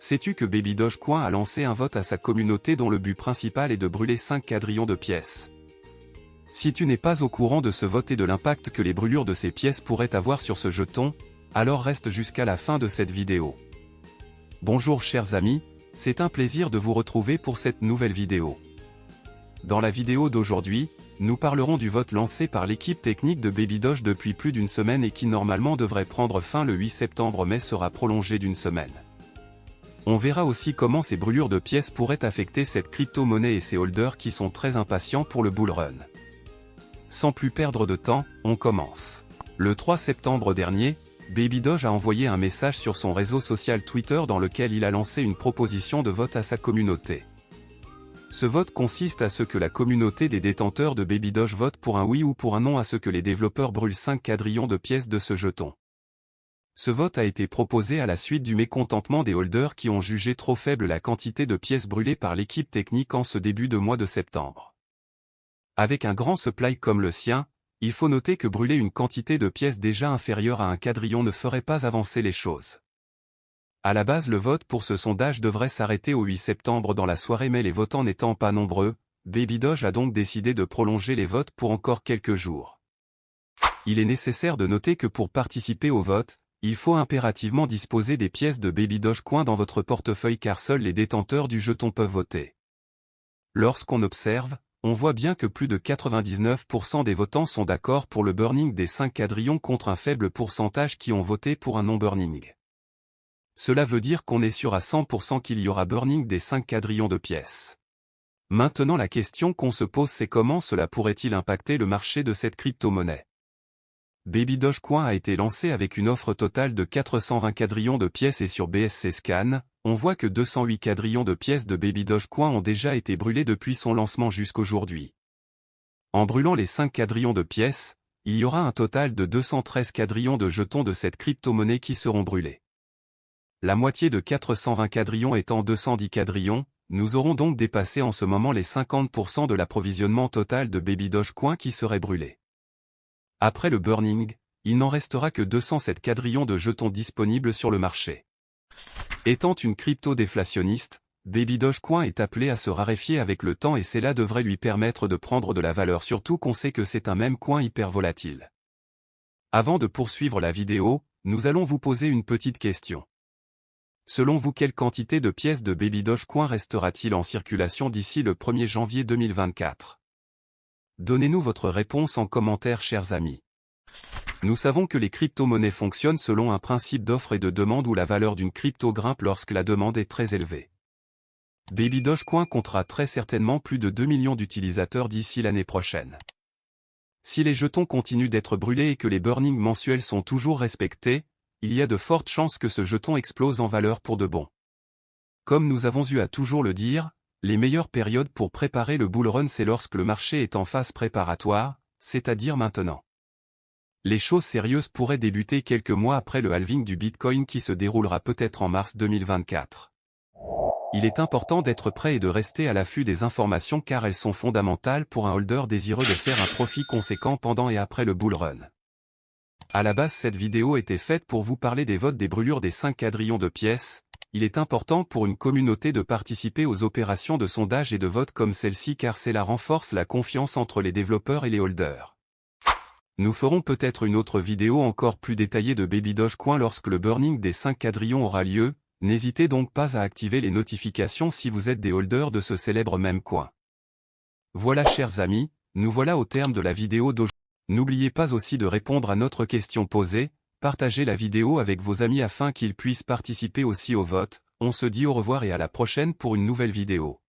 Sais-tu que Baby Dogecoin a lancé un vote à sa communauté dont le but principal est de brûler 5 quadrillions de pièces? Si tu n'es pas au courant de ce vote et de l'impact que les brûlures de ces pièces pourraient avoir sur ce jeton, alors reste jusqu'à la fin de cette vidéo. Bonjour chers amis, c'est un plaisir de vous retrouver pour cette nouvelle vidéo. Dans la vidéo d'aujourd'hui, nous parlerons du vote lancé par l'équipe technique de Baby Doge depuis plus d'une semaine et qui normalement devrait prendre fin le 8 septembre mais sera prolongé d'une semaine. On verra aussi comment ces brûlures de pièces pourraient affecter cette crypto-monnaie et ses holders qui sont très impatients pour le bull run. Sans plus perdre de temps, on commence. Le 3 septembre dernier, Baby Doge a envoyé un message sur son réseau social Twitter dans lequel il a lancé une proposition de vote à sa communauté. Ce vote consiste à ce que la communauté des détenteurs de Baby Doge vote pour un oui ou pour un non à ce que les développeurs brûlent 5 quadrillions de pièces de ce jeton. Ce vote a été proposé à la suite du mécontentement des holders qui ont jugé trop faible la quantité de pièces brûlées par l'équipe technique en ce début de mois de septembre. Avec un grand supply comme le sien, il faut noter que brûler une quantité de pièces déjà inférieure à un quadrillion ne ferait pas avancer les choses. À la base, le vote pour ce sondage devrait s'arrêter au 8 septembre dans la soirée, mais les votants n'étant pas nombreux, Baby Doge a donc décidé de prolonger les votes pour encore quelques jours. Il est nécessaire de noter que pour participer au vote, il faut impérativement disposer des pièces de Baby Dogecoin dans votre portefeuille car seuls les détenteurs du jeton peuvent voter. Lorsqu'on observe, on voit bien que plus de 99% des votants sont d'accord pour le burning des 5 quadrillions contre un faible pourcentage qui ont voté pour un non-burning. Cela veut dire qu'on est sûr à 100% qu'il y aura burning des 5 quadrillions de pièces. Maintenant la question qu'on se pose c'est comment cela pourrait-il impacter le marché de cette crypto-monnaie. Baby Dogecoin a été lancé avec une offre totale de 420 quadrillions de pièces et sur BSC Scan, on voit que 208 quadrillions de pièces de Baby Dogecoin ont déjà été brûlées depuis son lancement jusqu'aujourd'hui. En brûlant les 5 quadrillions de pièces, il y aura un total de 213 quadrillions de jetons de cette crypto-monnaie qui seront brûlés. La moitié de 420 quadrillions étant 210 quadrillions, nous aurons donc dépassé en ce moment les 50% de l'approvisionnement total de Baby Dogecoin qui serait brûlé. Après le burning, il n'en restera que 207 quadrillions de jetons disponibles sur le marché. Étant une crypto déflationniste, Baby Dogecoin est appelé à se raréfier avec le temps et cela devrait lui permettre de prendre de la valeur surtout qu'on sait que c'est un même coin hyper volatile. Avant de poursuivre la vidéo, nous allons vous poser une petite question. Selon vous, quelle quantité de pièces de Baby Dogecoin restera-t-il en circulation d'ici le 1er janvier 2024? Donnez-nous votre réponse en commentaire chers amis. Nous savons que les crypto-monnaies fonctionnent selon un principe d'offre et de demande où la valeur d'une crypto grimpe lorsque la demande est très élevée. Baby Dogecoin comptera très certainement plus de 2 millions d'utilisateurs d'ici l'année prochaine. Si les jetons continuent d'être brûlés et que les burnings mensuels sont toujours respectés, il y a de fortes chances que ce jeton explose en valeur pour de bon. Comme nous avons eu à toujours le dire, les meilleures périodes pour préparer le bull run c'est lorsque le marché est en phase préparatoire, c'est-à-dire maintenant. Les choses sérieuses pourraient débuter quelques mois après le halving du Bitcoin qui se déroulera peut-être en mars 2024. Il est important d'être prêt et de rester à l'affût des informations car elles sont fondamentales pour un holder désireux de faire un profit conséquent pendant et après le bull run. À la base cette vidéo était faite pour vous parler des votes des brûlures des 5 quadrillions de pièces. Il est important pour une communauté de participer aux opérations de sondage et de vote comme celle-ci car cela renforce la confiance entre les développeurs et les holders. Nous ferons peut-être une autre vidéo encore plus détaillée de Baby Dogecoin lorsque le burning des 5 quadrillions aura lieu, n'hésitez donc pas à activer les notifications si vous êtes des holders de ce célèbre meme coin. Voilà chers amis, nous voilà au terme de la vidéo d'aujourd'hui. N'oubliez pas aussi de répondre à notre question posée. Partagez la vidéo avec vos amis afin qu'ils puissent participer aussi au vote. On se dit au revoir et à la prochaine pour une nouvelle vidéo.